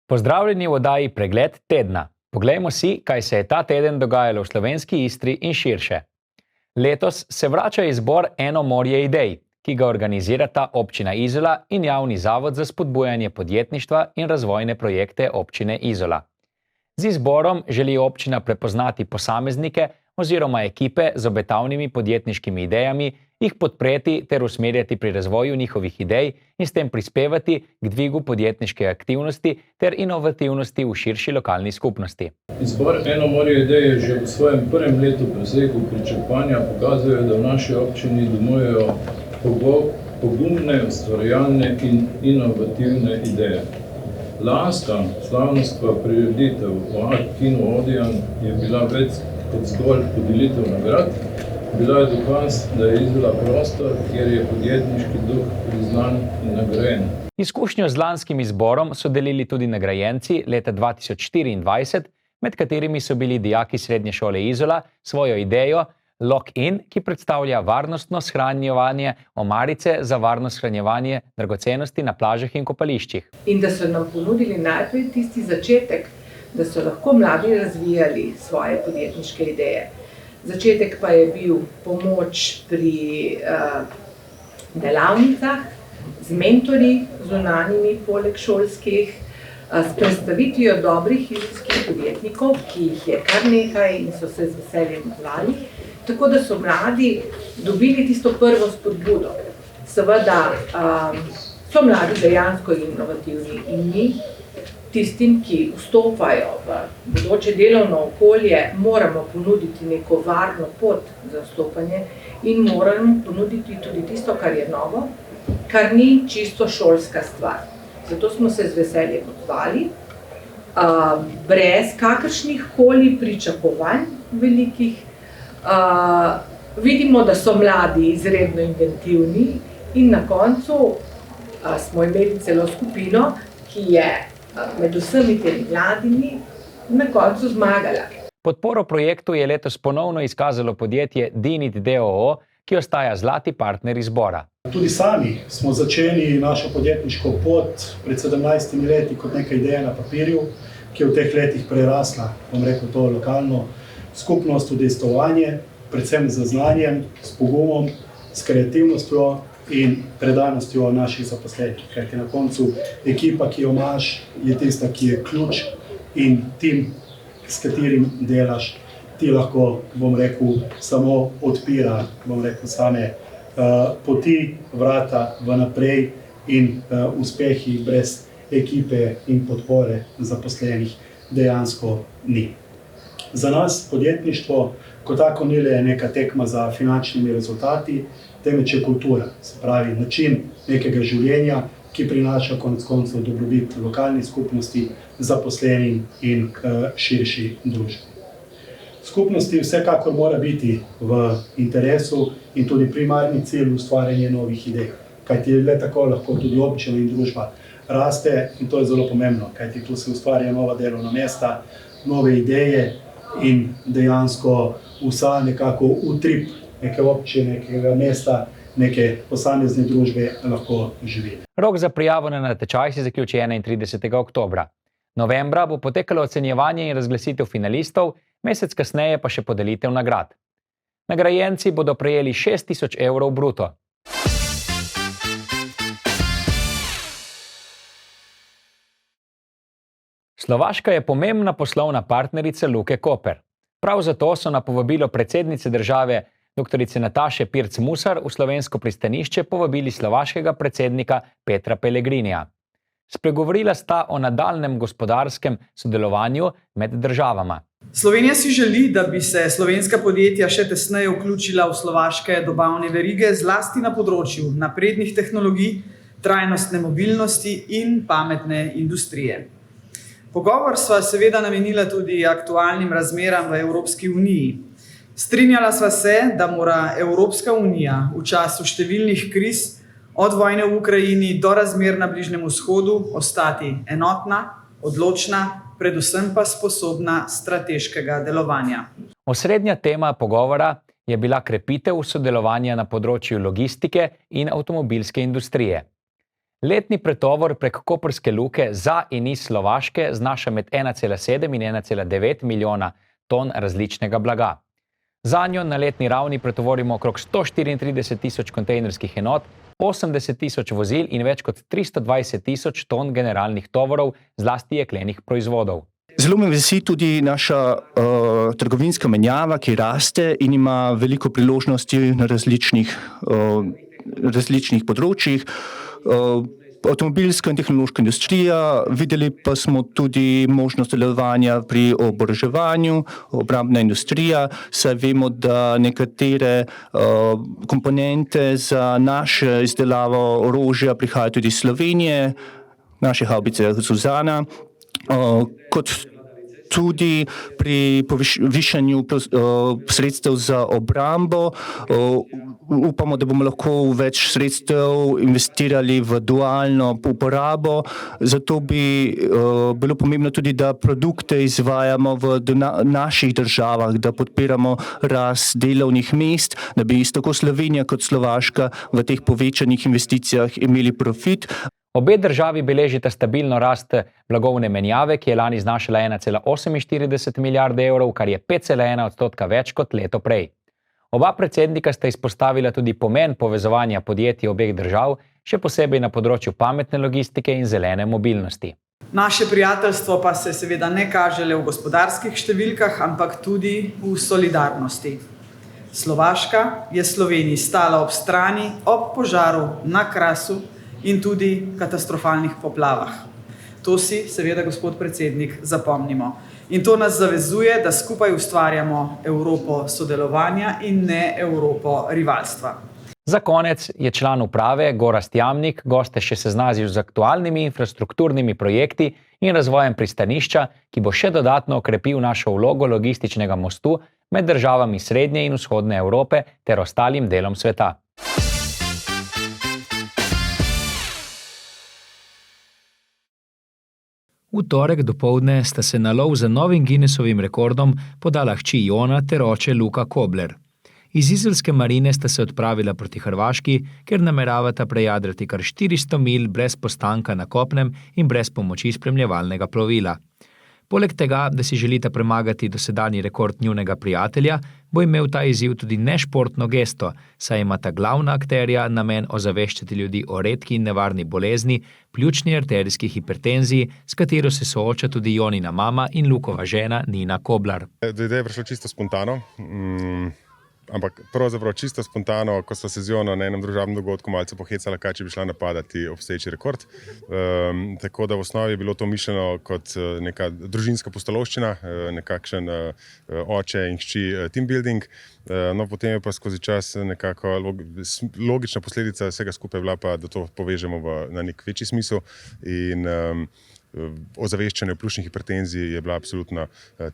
Pozdravljeni v oddaji Pregled tedna. Poglejmo si, kaj se je ta teden dogajalo v slovenski Istri in širše. Letos se vrača izbor Eno morje idej, ki ga organizirata Občina Izola in Javni zavod za spodbujanje podjetništva in razvojne projekte Občine Izola. Z izborom želi občina prepoznati posameznike oziroma ekipe z obetavnimi podjetniškimi idejami, jih podpreti ter usmerjati pri razvoju njihovih idej in s tem prispevati k dvigu podjetniške aktivnosti ter inovativnosti v širši lokalni skupnosti. Izbor Eno morje idej je že v svojem prvem letu presegel pričakovanja, pokazuje, da v naši občini domujejo pogumne, ustvarjalne in inovativne ideje. Lanska slavnostna prireditev v Art Kinu Odeon je bila več kot zgolj podelitev nagrad. Bila je dokaz, da je Izola prostor, kjer je podjetniški duh priznan in nagrajen. Izkušnjo z lanskim izborom so delili tudi nagrajenci leta 2024, med katerimi so bili dijaki Srednje šole Izola svojo idejo Lock-in, ki predstavlja varnostno shranjevanje omarice za varno shranjevanje dragocenosti na plažah in kopališčih. In da so nam ponudili najprej tisti začetek, da so lahko mladi razvijali svoje podjetniške ideje. Začetek pa je bil pomoč pri delavnicah, z mentorji zunanjimi poleg šolskih, s predstavitvijo dobrih izolskih podjetnikov, ki jih je kar nekaj in so se z veseljem odzvali, tako da so mladi dobili tisto prvo spodbudo. Seveda so mladi dejansko inovativni in mi tistim, ki vstopajo v bodoče delovno okolje, moramo ponuditi neko varno pot za vstopanje in moramo ponuditi tudi tisto, kar je novo, kar ni čisto šolska stvar. Zato smo se z veseljem odzvali, brez kakršnih koli pričakovanj velikih. Vidimo, da so mladi izredno inventivni in na koncu smo imeli celo skupino, ki je med vsemi temi mladimi na koncu zmagala. Podporo projektu je letos ponovno izkazalo podjetje Dinit d.o.o., ki ostaja zlati partner izbora. Tudi sami smo začeli našo podjetniško pot pred 17 leti kot neka ideja na papirju, ki je v teh letih prerasla, bom rekel, to lokalno skupnost, udejstvovanje, predvsem z znanjem, s pogumom, s kreativnostjo in predanostjo naših zaposlenih. Kajti na koncu ekipa, ki jo imaš, je tista, ki je ključ in tim, s katerim delaš, ti lahko, bom rekel, samo odpira, bom rekel, same poti, vrata vnaprej in uspehi brez ekipe in podpore zaposlenih dejansko ni. Za nas podjetništvo kot tako ni le neka tekma za finančnimi rezultati, temveč je kultura, se pravi način nekega življenja, ki prinaša konec koncev dobrobit lokalni skupnosti, zaposlenim in širši družbi. Skupnosti vsekakor mora biti v interesu in tudi primarni cilj ustvarjanje novih idej, kajti le tako lahko tudi občina in družba raste in to je zelo pomembno, kajti tu se ustvarja nova delovna mesta, nove ideje in dejansko vsa nekako utrip neke občine, nekega mesta, neke posamezne družbe lahko živi. Rok za prijavo na natečaj se zaključi 31. oktobra. Novembra bo potekalo ocenjevanje in razglasitev finalistov, mesec kasneje pa še podelitev nagrad. Nagrajenci bodo prejeli 6.000 evrov bruto. Slovaška je pomembna poslovna partnerica Luke Koper. Prav zato so na povabilo predsednice države dr. Nataše Pirc Musar v slovensko pristanišče povabili slovaškega predsednika Petra Pellegrinija. Spregovorila sta o nadaljnjem gospodarskem sodelovanju med državama. Slovenija si želi, da bi se slovenska podjetja še tesneje vključila v slovaške dobavne verige, zlasti na področju naprednih tehnologij, trajnostne mobilnosti in pametne industrije. Pogovor sva seveda namenila tudi aktualnim razmeram v Evropski uniji. Strinjala sva se, da mora Evropska unija v času številnih kriz, od vojne v Ukrajini do razmer na Bližnjem vzhodu, ostati enotna, odločna, predvsem pa sposobna strateškega delovanja. Osrednja tema pogovora je bila krepitev sodelovanja na področju logistike in avtomobilske industrije. Letni pretovor prek koprske luke za in iz Slovaške znaša med 1,7 in 1,9 milijona ton različnega blaga. Zanjo na letni ravni pretovorimo okrog 134 tisoč kontejnerskih enot, 80 tisoč vozil in več kot 320 tisoč ton generalnih tovorov, zlasti jeklenih proizvodov. Zelo me veseli tudi naša trgovinska menjava, ki raste in ima veliko priložnosti na različnih področjih. Avtomobilska in tehnološka industrija, videli pa smo tudi možnost delovanja pri oboroževanju, obrambna industrija, saj vemo, da nekatere komponente za našo izdelavo orožja prihajajo tudi iz Slovenije, naše havbice Zuzana, kot tudi pri povišanju sredstev za obrambo. Upamo, da bomo lahko več sredstev investirali v dualno uporabo, zato bi bilo pomembno tudi, da produkte izvajamo v naših državah, da podpiramo rast delovnih mest, da bi tako Slovenija kot Slovaška v teh povečanih investicijah imeli profit. Obe državi beležita stabilno rast blagovne menjave, ki je lani znašala 1,48 milijarde evrov, kar je 5,1% več kot leto prej. Oba predsednika sta izpostavila tudi pomen povezovanja podjetij obeh držav, še posebej na področju pametne logistike in zelene mobilnosti. Naše prijateljstvo pa se seveda ne kaže le v gospodarskih številkah, ampak tudi v solidarnosti. Slovaška je Sloveniji stala ob strani ob požaru na Krasu in tudi katastrofalnih poplavah. To si seveda, gospod predsednik, zapomnimo. In to nas zavezuje, da skupaj ustvarjamo Evropo sodelovanja in ne Evropo rivalstva. Za konec je član uprave Gorazd Jamnik goste še seznanil z aktualnimi infrastrukturnimi projekti in razvojem pristanišča, ki bo še dodatno okrepil našo vlogo logističnega mostu med državami Srednje in Vzhodne Evrope ter ostalim delom sveta. V torek dopoldne sta se na lov za novim Guinnessovim rekordom podala hči Jona ter oče Luka Kobler. Iz izolske marine sta se odpravila proti Hrvaški, ker nameravata prejadrati kar 400 milj brez postanka na kopnem in brez pomoči spremljevalnega plovila. Poleg tega, da si želita premagati dosedanji rekord njunega prijatelja, bo imel ta izziv tudi nešportno gesto, saj imata glavna akterja namen ozaveščati ljudi o redki in nevarni bolezni, pljučni arterijski hipertenziji, s katero se sooča tudi Jonina mama in Lukova žena Nina Koblar. Do ideje je prišlo čisto spontano. Ampak pravzaprav čisto spontano, ko sva se z Jono na enem družabnem dogodku malce pohecala, kaj če bi šla napadati obstoječi rekord. Tako da v osnovi je bilo to mišljeno kot neka družinska pustolovščina, nekakšen oče in hči team building. No, potem je pa skozi čas nekako logična posledica vsega skupaj bila pa, da to povežemo na nek večji smisel in ozaveščanje o pljučni hipertenziji je bila absolutno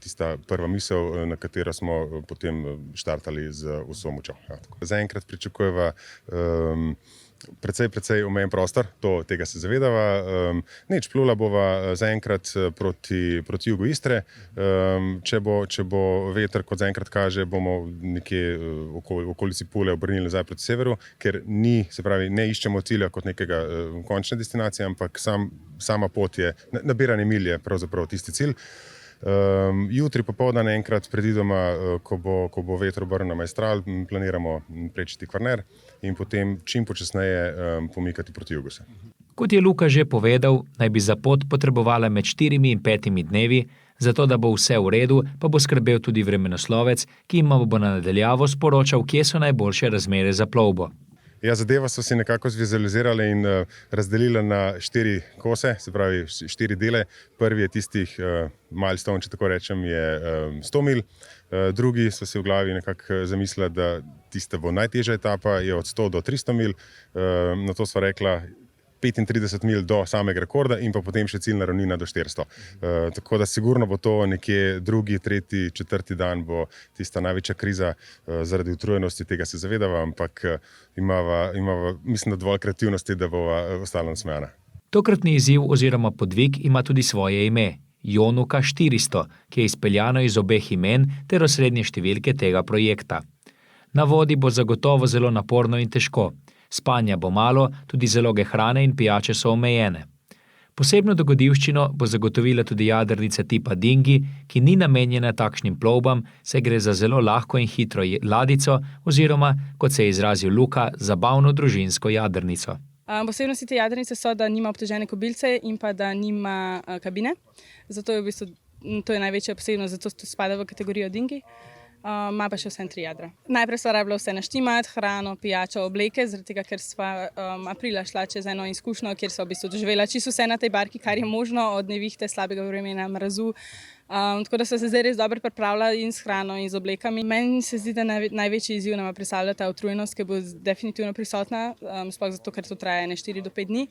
tista prva misel, na katero smo potem štartali z vso močjo. Zaenkrat pričakujeva precej omejen prostor, tega se zavedava. Plula bova zaenkrat proti jugu Istre. Če bo veter, kot zaenkrat kaže, bomo nekje v okolici Pule obrnili nazaj proti severu, ker ne iščemo cilja kot nekega končne destinacije, ampak sama pot je, nabiranje milje pravzaprav tisti cilj. Jutri popoldan enkrat predvidoma, ko bo veter obrnil na Maestral, planiramo prečiti Kvarner in potem čim počasneje pomikati proti jugu. Kot je Luka že povedal, naj bi za pot potrebovala med 4 in 5 dnevi, zato da bo vse v redu, pa bo skrbel tudi vremenoslovec, ki jim bo na nadaljavo sporočal, kje so najboljše razmere za plovbo. Zadevo so si nekako zvizualizirali in razdelili na 4 kose, se pravi 4 dele. Prvi je tistih milestone, če tako rečem, je 100 milj. Drugi so si v glavi nekako zamislili, da tista bo najtežja etapa, je od 100 do 300 milj. Na to sva rekla 35 milj do samega rekorda in pa potem še ciljna ravnina do 400. Tako da sigurno bo to nekje drugi, tretji, četrti dan bo tista največja kriza zaradi utrujenosti, tega se zavedava, ampak imava mislim, da dovolj kreativnosti, da bova ostala nasmejana. Tokratni izziv oziroma podvig ima tudi svoje ime, Jonuka 400, ki je izpeljano iz obeh imen ter osrednje številke tega projekta. Na vodi bo zagotovo zelo naporno in težko. Spanja bo malo, tudi zaloge hrane in pijače so omejene. Posebno dogodivščino bo zagotovila tudi jadrnica tipa Dingi, ki ni namenjena takšnim plovbam, saj gre za zelo lahko in hitro ladjico oziroma, kot se je izrazil Luka, zabavno družinsko jadrnico. Posebnosti te jadrnice so, da nima obtežene kobilce in pa da nima kabine. Zato je v bistvu to je največja posebnost, zato spada v kategorijo Dingi. Ima pa še vse 3 jadra. Najprej sva rabila vse naštimati, hrano, pijačo, obleke, zaradi tega, ker sva aprila šla čez eno izkušnjo, kjer sva v bistvu doživela čisto vse na tej barki, kar je možno, od nevihte, slabega vremena, mrazu. Tako da sva se zdaj res dobro pripravila in s hrano in z oblekami. Meni se zdi, da največji izziv nama predstavlja ta utrujenost, ki bo definitivno prisotna, sploh zato, ker to traja 4 do 5 dni.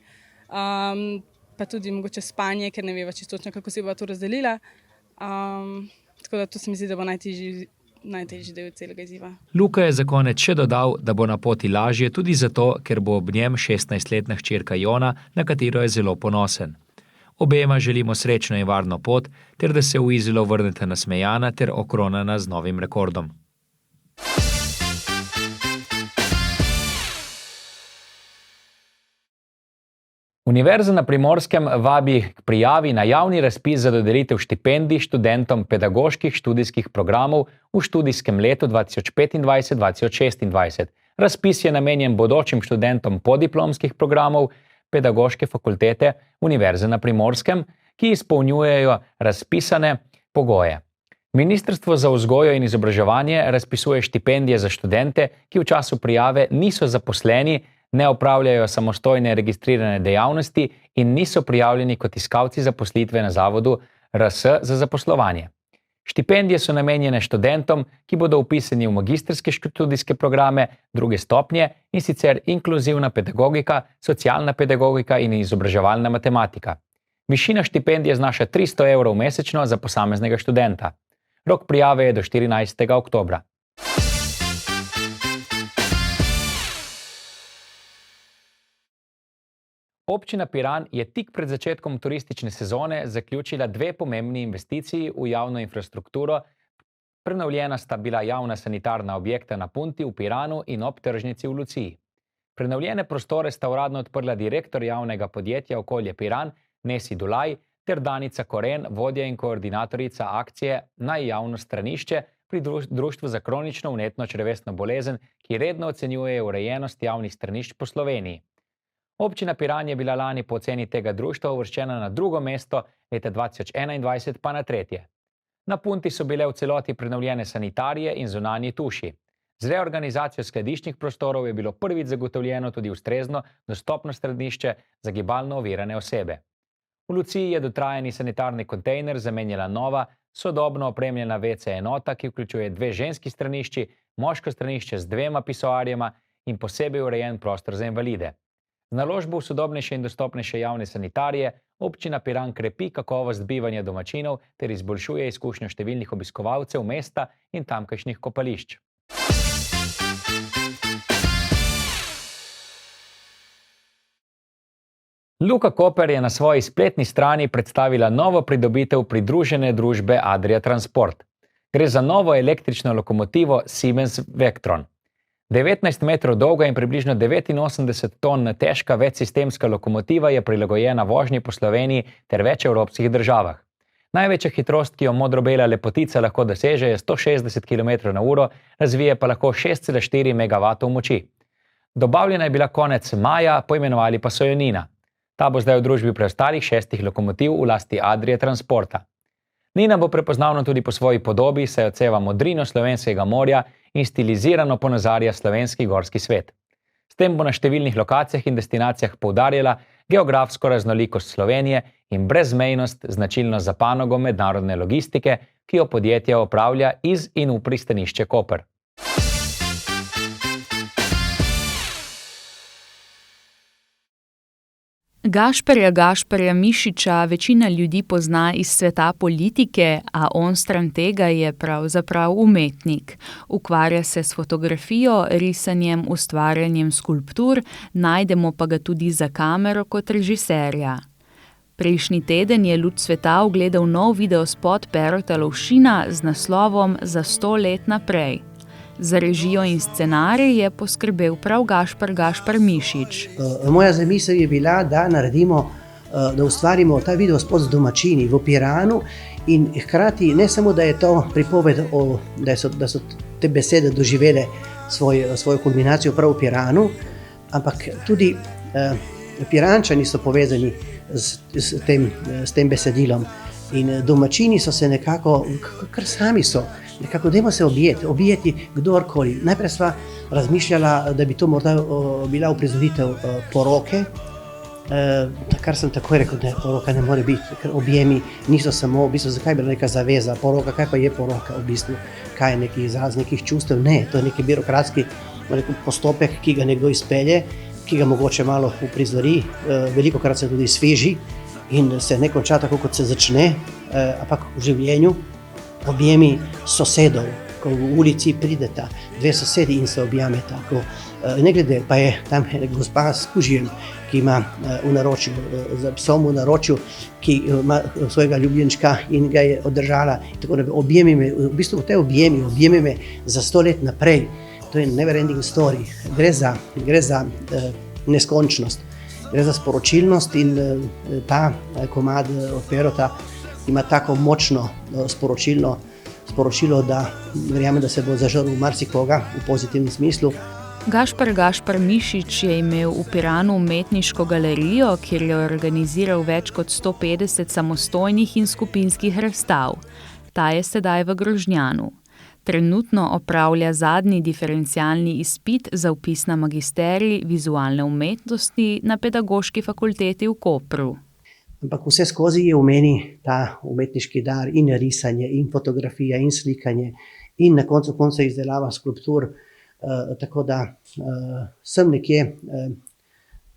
Pa tudi mogoče spanje, ker ne veva čisto točno, kako si bova to razdelila. Tako da to se mi zdi, da bo najtežji del celega izziva. Luka je za konec še dodal, da bo na poti lažje tudi zato, ker bo ob njem 16-letna hčerka Jona, na katero je zelo ponosen. Obema želimo srečno in varno pot, ter da se v Izolo vrnete nasmejana ter okronana z novim rekordom. Univerza na Primorskem vabi k prijavi na javni razpis za dodelitev štipendij študentom pedagoških študijskih programov v študijskem letu 2025-2026. Razpis je namenjen bodočim študentom podiplomskih programov Pedagoške fakultete Univerze na Primorskem, ki izpolnjujejo razpisane pogoje. Ministrstvo za vzgojo in izobraževanje razpisuje štipendije za študente, ki v času prijave niso zaposleni, ne opravljajo samostojne registrirane dejavnosti in niso prijavljeni kot iskalci zaposlitve na Zavodu RS za zaposlovanje. Štipendije so namenjene študentom, ki bodo vpisani v magistrske študijske programe 2. stopnje, in sicer inkluzivna pedagogika, socialna pedagogika in izobraževalna matematika. Višina štipendije znaša 300 evrov mesečno za posameznega študenta. Rok prijave je do 14. oktobra. Občina Piran je tik pred začetkom turistične sezone zaključila 2 pomembni investiciji v javno infrastrukturo. Prenovljena sta bila javna sanitarna objekta na Punti v Piranu in ob tržnici v Luciji. Prenovljene prostore sta uradno odprla direktor javnega podjetja Okolje Piran Nesi Dulaj ter Danica Koren, vodja in koordinatorica akcije Naj javno stranišče pri Društvu za kronično vnetno črevesno bolezen, ki redno ocenjuje urejenost javnih stranišč po Sloveniji. Občina Piran je bila lani po oceni tega društva uvrščena na 2. mesto, leta 2021 pa na 3. Na Punti so bile v celoti prenovljene sanitarije in zunanji tuši. Z reorganizacijo skladiščnih prostorov je bilo prvič zagotovljeno tudi ustrezno dostopno stranišče za gibalno ovirane osebe. V Luciji je dotrajani sanitarni kontejner zamenjala nova, sodobno opremljena WC enota, ki vključuje 2 ženski stranišči, moško stranišče z 2 pisoarjema in posebej urejen prostor za invalide. Z naložbo v sodobnejše in dostopnejše javne sanitarije občina Piran krepi kakovost bivanja domačinov ter izboljšuje izkušnjo številnih obiskovalcev mesta in tamkajšnjih kopališč. Luka Koper je na svoji spletni strani predstavila novo pridobitev pridružene družbe Adria Transport. Gre za novo električno lokomotivo Siemens Vectron. 19 metrov dolga in približno 89 ton težka večsistemska lokomotiva je prilagojena vožnji po Sloveniji ter več evropskih državah. Največja hitrost, ki jo modro-bela lepotica lahko doseže, je 160 km/h, razvije pa lahko 6,4 MW moči. Dobavljena je bila konec maja, poimenovali pa so jo Nina. Ta bo zdaj v družbi preostalih 6 lokomotiv v lasti Adrie Transporta. Nina bo prepoznavna tudi po svoji podobi, saj odseva modrino slovenskega morja in stilizirano ponazarja slovenski gorski svet. S tem bo na številnih lokacijah in destinacijah poudarjala geografsko raznolikost Slovenije in brezmejnost, značilno za panogo mednarodne logistike, ki jo podjetje opravlja iz in v pristanišče Koper. Gašperja Mišiča večina ljudi pozna iz sveta politike, a on stran tega je pravzaprav umetnik. Ukvarja se s fotografijo, risanjem, ustvarjanjem skulptur, najdemo pa ga tudi za kamero kot režiserja. Prejšnji teden je luč sveta ogledal nov videospot Perota Lovšina z naslovom Za 100 let naprej. Za režijo in scenarij je poskrbel prav Gašper Mišič. Moja zamisel je bila, da naredimo, da ustvarimo ta videospot z domačini v Piranu in hkrati ne samo, da je to pripoved, da so te besede doživele svojo kulminacijo prav v Piranu, ampak tudi Pirančani so povezani s tem besedilom in domačini so se nekako, kar sami so, nekako dajmo se objeti kdorkoli. Najprej sva razmišljala, da bi to morda bila uprizoritev poroke, kar sem takoj rekel, da poroka ne more biti, ker objemi niso samo, v bistvu, zakaj je bila neka zaveza, poroka, kaj pa je poroka v bistvu, kaj je neki izraz nekih čustev, ne, to je neki birokratski postopek, ki ga nekdo izpelje, ki ga mogoče malo uprizori, veliko krat se tudi sveži in se ne konča tako, kot se začne, ampak v življenju objemi sosedov, ko v ulici prideta dve sosedi in se objameta, ne glede, pa je tam gospa s kužijem, ki ima v naročju, za psom v naročju, ki ima svojega ljubljenčka in ga je oddržala, tako da objemi me, v bistvu te objemi me za 100 let naprej. To je never ending story, gre za neskončnost, gre za sporočilnost in ta komad od Perota ima tako močno sporočilo, da verjamem, da se bo zažrl marsikoga v pozitivnem smislu. Gašper Mišič je imel v Piranu umetniško galerijo, kjer je organiziral več kot 150 samostojnih in skupinskih razstav. Ta je sedaj v Grožnjanu. Trenutno opravlja zadnji diferencialni izpit za vpis na magisterij vizualne umetnosti na Pedagoški fakulteti v Kopru. Ampak vse skozi je v meni ta umetniški dar in risanje, in fotografija, in slikanje, in na koncu izdelava skulptur, tako da sem nekje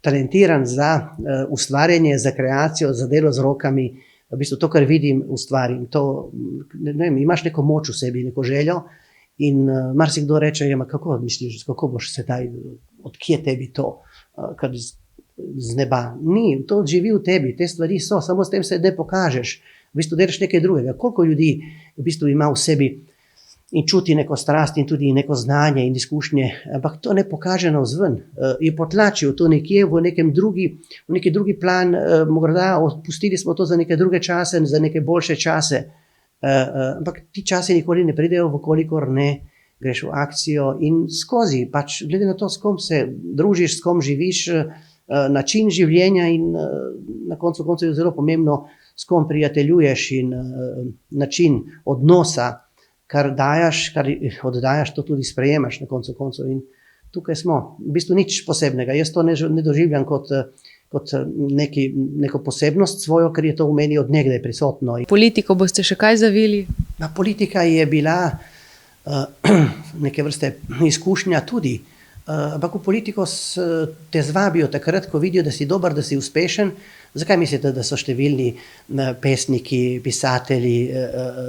talentiran za ustvarjanje, za kreacijo, za delo z rokami. V bistvu to, kar vidim, ustvarim. To, ne vem, imaš neko moč v sebi, neko željo in marsikdo reče, kako misliš, kako boš sedaj, odkje tebi to, kar z neba. Ni, to živi v tebi, te stvari so, samo s tem se ne pokažeš. V bistvu delaš nekaj drugega. Koliko ljudi v bistvu ima v sebi in čuti neko strast in tudi neko znanje in izkušnje, ampak to ne pokaže navzven. Je potlačil to nekje v neki drugi plan, morda opustili smo to za neke druge čase, za neke boljše čase, ampak ti časi nikoli ne pridejo, vkolikor ne greš v akcijo in skozi, pač glede na to, s kom se družiš, s kom živiš, način življenja in na koncu je zelo pomembno, s kom prijateljuješ in način odnosa, kar dajaš, kar oddajaš, to tudi sprejemaš na koncu in tukaj smo. V bistvu nič posebnega, jaz to ne doživljam kot neko posebnost svojo, ker je to v meni od nekdaj prisotno. Politiko boste še kaj zavili? Politika je bila neke vrste izkušnja tudi, ampak v politiko te zvabijo takrat, ko vidijo, da si dober, da si uspešen. Zakaj mislite, da so številni pesniki, pisatelji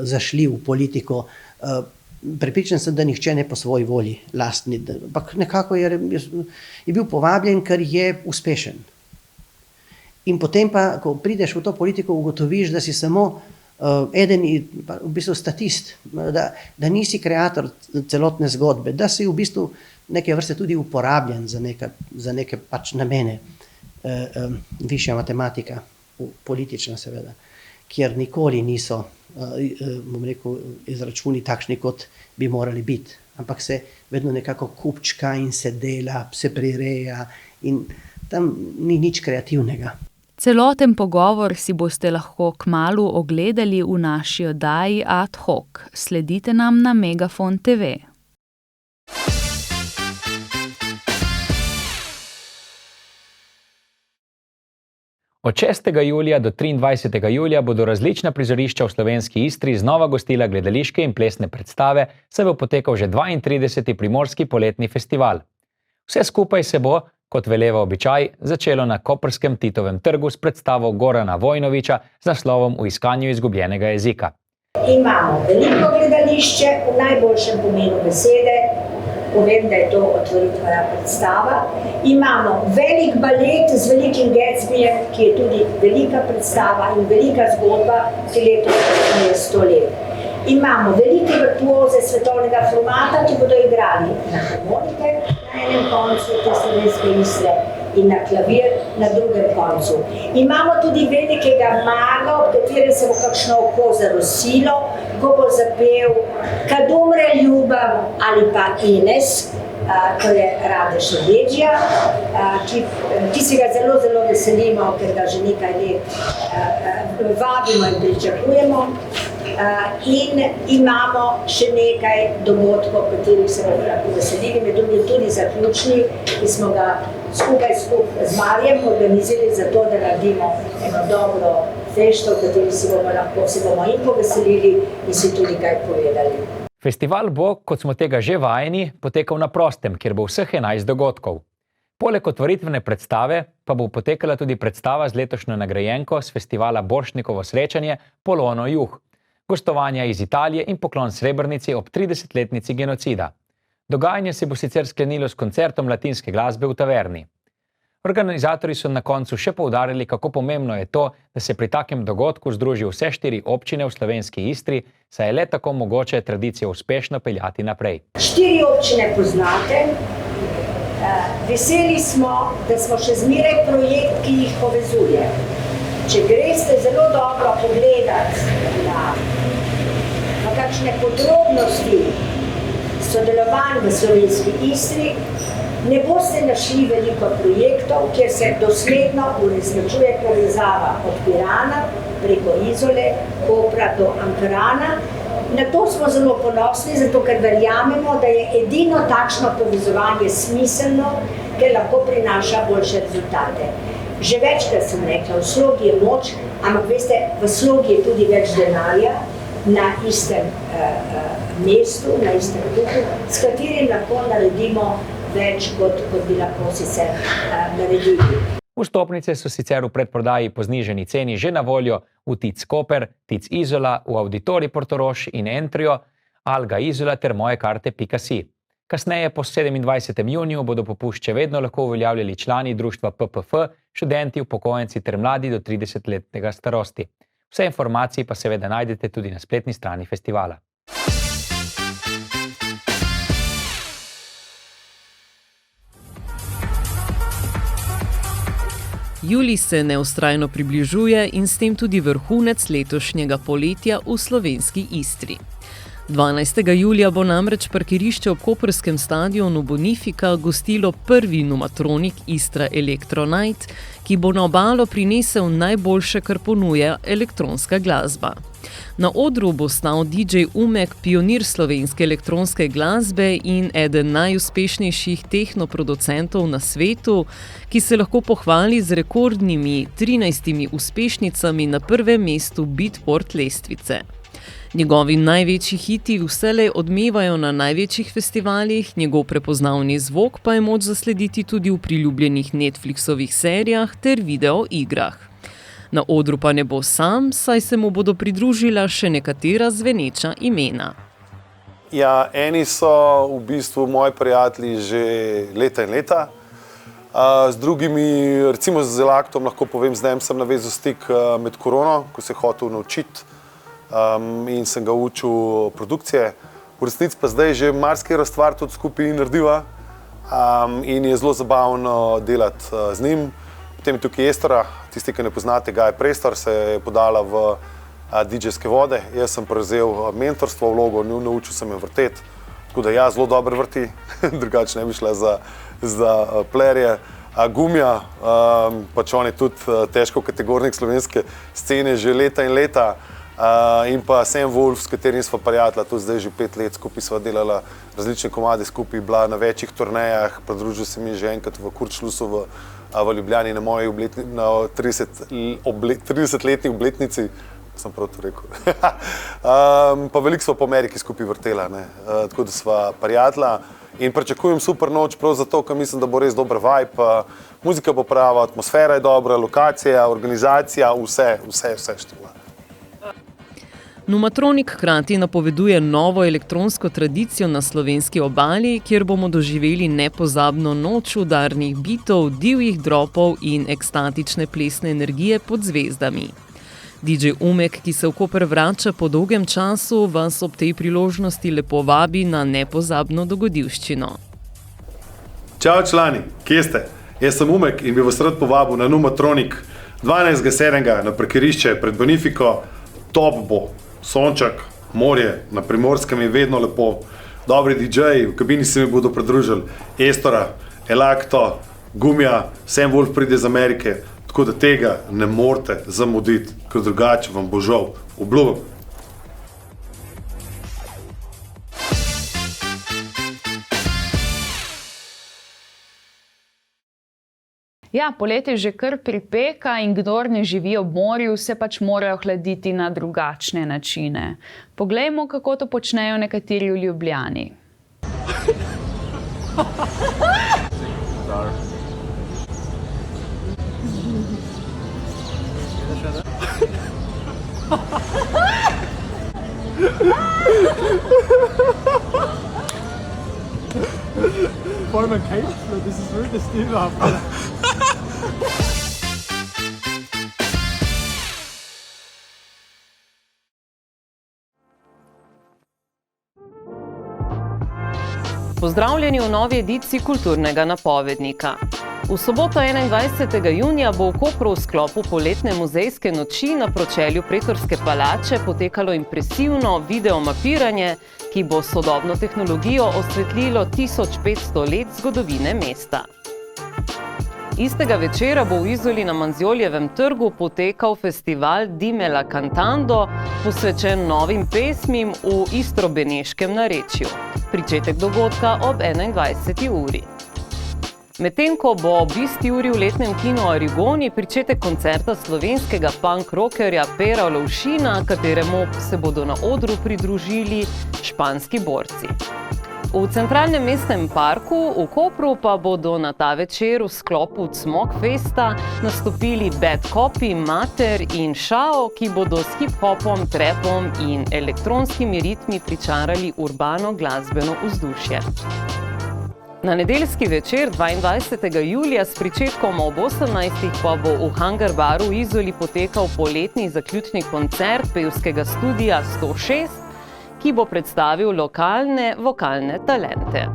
zašli v politiko? Prepričan sem, da nihče ne po svoji volji lastni, ampak nekako je bil povabljen, ker je uspešen. In potem pa, ko prideš v to politiko, ugotoviš, da si samo eden, v bistvu statist, da nisi kreator celotne zgodbe, da si v bistvu neke vrste tudi uporabljen za neke pač namene. Višja matematika, politična seveda, kjer nikoli niso, bom rekel, izračuni takšni, kot bi morali biti, ampak se vedno nekako kupčka in se dela, se prireja in tam ni nič kreativnega. Celoten pogovor si boste lahko kmalu ogledali v naši oddaji Ad hoc. Sledite nam na Megafon TV. Od 6. julija do 23. julija bodo različna prizorišča v slovenski Istri znova gostila gledališke in plesne predstave, saj bo potekal že 32. Primorski poletni festival. Vse skupaj se bo, kot veleva običaj, začelo na koprskem Titovem trgu s predstavo Gorana Vojnovića z naslovom V iskanju izgubljenega jezika. Imamo veliko gledališče, v najboljšem pomenu besede, povem, da je to otvoritvena predstava. Imamo velik balet z velikim Gatsbyjem, ki je tudi velika predstava in velika zgodba, ki letos je 100 let. Imamo velike virtuoze svetovnega formata, ki bodo igrali na harmonike na enem koncu te slovenske Istre in na klavir na drugem koncu. Imamo tudi velikega maga, ob katerem se bo kakšno oko zarosilo, ko bo zapel Kad umre ljubav ali pa Ines, to je Rade Šebeđija, ki se ga zelo, zelo veselimo, ker ga že nekaj let vabimo in pričakujemo. In imamo še nekaj dogodkov, katerih se bomo lahko veselili, med drugim tudi zaključni, ki smo ga skupaj z Marjem organizirali za to, da naredimo eno dobro fešto, v kateri se bomo in poveselili in si tudi kaj povedali. Festival bo, kot smo tega že vajeni, potekal na prostem, kjer bo vseh 11 dogodkov. Poleg otvoritvene predstave pa bo potekala tudi predstava z letošnjo nagrajenko s festivala Borštnikovo srečanje Polono Juh, gostovanja iz Italije in poklon Srebrnici ob 30-letnici genocida. Dogajanje se bo sicer sklenilo s koncertom latinske glasbe v taverni. Organizatorji so na koncu še poudarili, kako pomembno je to, da se pri takem dogodku združi vse 4 občine v slovenski Istri, saj je le tako mogoče tradicijo uspešno peljati naprej. 4 občine poznate. Veseli smo, da smo še zmeraj projekt, ki jih povezuje. Če greste zelo dobro pogledati na kakšne podrobnosti sodelovanj v slovenski Istri, ne boste našli veliko projektov, kjer se dosledno uresničuje povezava od Pirana preko Izole, Kopra do Ankarana. Na to smo zelo ponosni, zato ker verjamemo, da je edino takšno povezovanje smiselno, ker lahko prinaša boljše rezultate. Že večkrat sem rekla, v slogi je moč, ampak veste, v slogi je tudi več denarja na istem mestu, na istem duhu, s katerim lahko naredimo več, kot bi lahko sicer naredili. Vstopnice so sicer v predprodaji po znižani ceni že na voljo v TIC Koper, TIC Izola, v Auditorij Portorož in Entrio, Alga Izola ter mojekarte.si. Kasneje, po 27. juniju, bodo popušče vedno lahko uveljavljali člani društva PPF, študenti, upokojenci ter mladi do 30-letnega starosti. Vse informacije pa seveda najdete tudi na spletni strani festivala. Julij se neustrajno približuje in s tem tudi vrhunec letošnjega poletja v slovenski Istri. 12. julija bo namreč parkirišče ob koprskem stadionu Bonifika gostilo prvi Numatronik Istra Electro Night, ki bo na obalo prinesel najboljše, kar ponuja elektronska glasba. Na odru bo stal DJ Umek, pionir slovenske elektronske glasbe in eden najuspešnejših tehnoproducentov na svetu, ki se lahko pohvali z rekordnimi 13 uspešnicami na prvem mestu Beatport lestvice. Njegovi največji hiti vselej odmevajo na največjih festivalih, njegov prepoznavni zvok pa je moč zaslediti tudi v priljubljenih Netflixovih serijah ter videoigrah. Na odru pa ne bo sam, saj se mu bodo pridružila še nekatera zveneča imena. Ja, eni so v bistvu moji prijatelji že leta in leta. Z drugimi, recimo z Zelaktom, lahko povem, z njim sem navezal stik med korono, ko se je hotel naučiti in sem ga učil produkcije. V resnici pa zdaj že marsikatero stvar tudi skupaj narediva in je zelo zabavno delati z njim. Potem je tukaj Estora, tisti, ki ne poznate, Gaja Prestor, se je podala v DJ-ske vode. Jaz sem prevzel mentorstvo vlogo, naučil sem jo vrteti, tako da ja, zelo dobro vrti, drugače ne bi šla za playerje. Gumija, pač on je tudi težko kategornik slovenske scene že leta in leta. In pa Sam Wolf, s katerim sva prijatelja, tudi zdaj že 5 let skupaj sva delala različne komade skupaj, bila na večjih turnejah, pridružil se mi že enkrat v Kurčlusu v Ljubljani na moji 30-letni obletnici, sem prav to rekel. Pa veliko sva po Ameriki skupaj vrtela, tako da sva prijatelja in pričakujem super noč, prav zato, ker mislim, da bo res dober vibe, muzika bo prava, atmosfera je dobra, lokacija, organizacija, vse števa. Numatronik hkrati napoveduje novo elektronsko tradicijo na slovenski obali, kjer bomo doživeli nepozabno noč udarnih bitov, divjih dropov in ekstatične plesne energije pod zvezdami. DJ Umek, ki se v Koper vrača po dolgem času, vas ob tej priložnosti lepo vabi na nepozabno dogodivščino. Čau člani, kje ste? Jaz sem Umek in bi vas rad povabil na Numatronik 12.7. na parkirišče pred Bonifiko. Top bo, sonček, morje, na Primorskem je vedno lepo, dobri DJ-ji, v kabini se mi bodo pridružili Estora, Elakto, Gumija, Sam Wolf pride iz Amerike, tako da tega ne morete zamuditi, ker drugače vam bo žal. Obljubim. Ja, poletje že kar pripeka in kdor ne živi ob morju, se pač morajo hladiti na drugačne načine. Poglejmo, kako to počnejo nekateri v Ljubljani. Vor allem ein Cage, das ist wirklich das Thema. Pozdravljeni v novi ediciji Kulturnega napovednika. V soboto 21. junija bo v Kopru v sklopu poletne muzejske noči na pročelju Pretorske palače potekalo impresivno videomapiranje, ki bo sodobno tehnologijo osvetlilo 1500 let zgodovine mesta. Istega večera bo v Izoli na Manzioljevem trgu potekal festival Dimela Cantando, posvečen novim pesmim v istrobeneškem narečju. Pričetek dogodka ob 21. uri. Medtem ko bo ob isti uri v letnem kinu Arigoni pričetek koncerta slovenskega punk rockerja Pera Lovšina, kateremu se bodo na odru pridružili španski borci. V centralnem mestnem parku v Kopru pa bodo na ta večer v sklopu Cmok Festa nastopili Bad Copy, Mater in Šao, ki bodo s hip-hopom, trapom in elektronskimi ritmi pričarali urbano glasbeno vzdušje. Na nedeljski večer 22. julija s pričetkom ob 18. pa bo v Hangar baru v Izoli potekal poletni zaključni koncert pevskega studia 106, ki bo predstavil lokalne vokalne talente.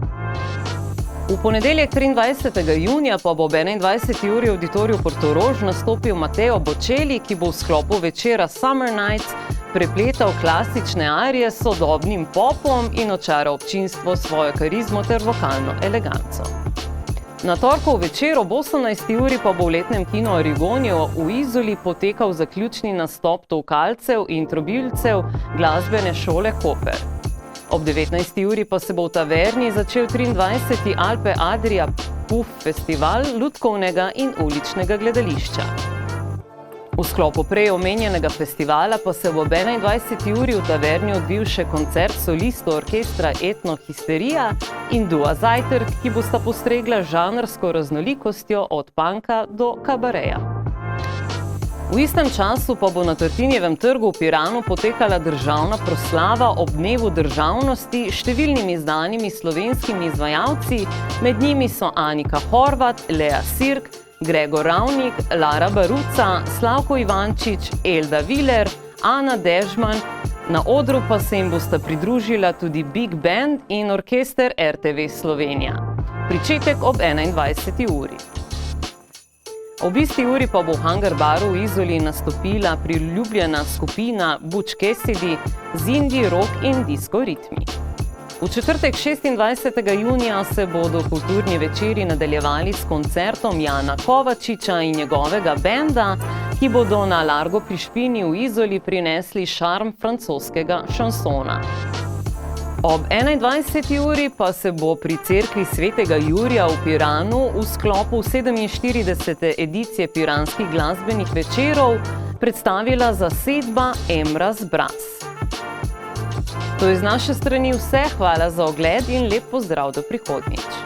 V ponedeljek 23. junija pa bo ob 21. uri v Auditoriju Portorož nastopil Mateo Bocelli, ki bo v sklopu večera Summer Nights prepletal klasične arije s sodobnim popom in očaral občinstvo svojo karizmo ter vokalno eleganco. Na torkov večer ob 18. uri pa bo v letnem kinu Arigonijo v Izoli potekal zaključni nastop tolkalcev in trobilcev glasbene šole Koper. Ob 19. uri pa se bo v taverni začel 23. Alpe Adria Puff festival lutkovnega in uličnega gledališča. V sklopu prej omenjenega festivala pa se bo ob 21. uri v taverni odvil še koncert solistov orkestra Etno Histerija in Dua Zajtrk, ki bosta postregla žanrsko raznolikostjo od punka do kabareja. V istem času pa bo na Tartinijevem trgu v Piranu potekala državna proslava ob dnevu državnosti s številnimi znanimi slovenskimi izvajalci, med njimi so Anika Horvat, Lea Sirk, Gregor Ravnik, Lara Baruca, Slavko Ivančič, Elda Viler, Ana Dežman, na odru pa se jim bosta pridružila tudi Big Band in orkester RTV Slovenija. Pričetek ob 21. uri. Ob isti uri pa bo v Hangar baru v Izoli nastopila priljubljena skupina Butch Cassidy z indie, rock in disco ritmi. V četrtek 26. junija se bodo kulturni večeri nadaljevali s koncertom Jana Kovačiča in njegovega benda, ki bodo na Largo pri Špini v Izoli prinesli šarm francoskega šansona. Ob 21. uri pa se bo pri cerkvi Svetega Jurija v Piranu v sklopu 47. edicije piranskih glasbenih večerov predstavila zasedba Emraz Brass. To je z naše strani vse, hvala za ogled in lep pozdrav do prihodnjič.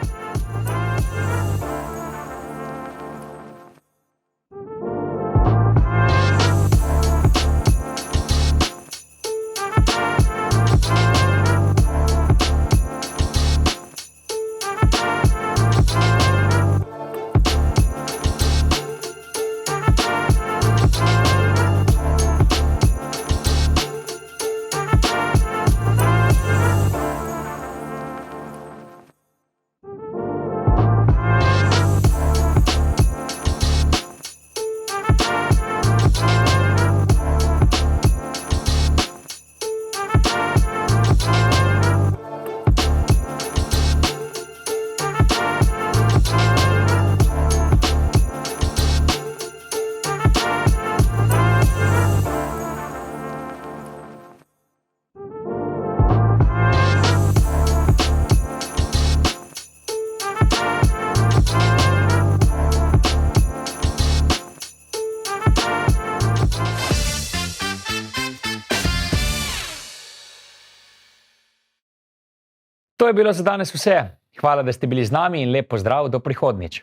To je bilo za danes vse. Hvala, da ste bili z nami in lep pozdrav do prihodnjič.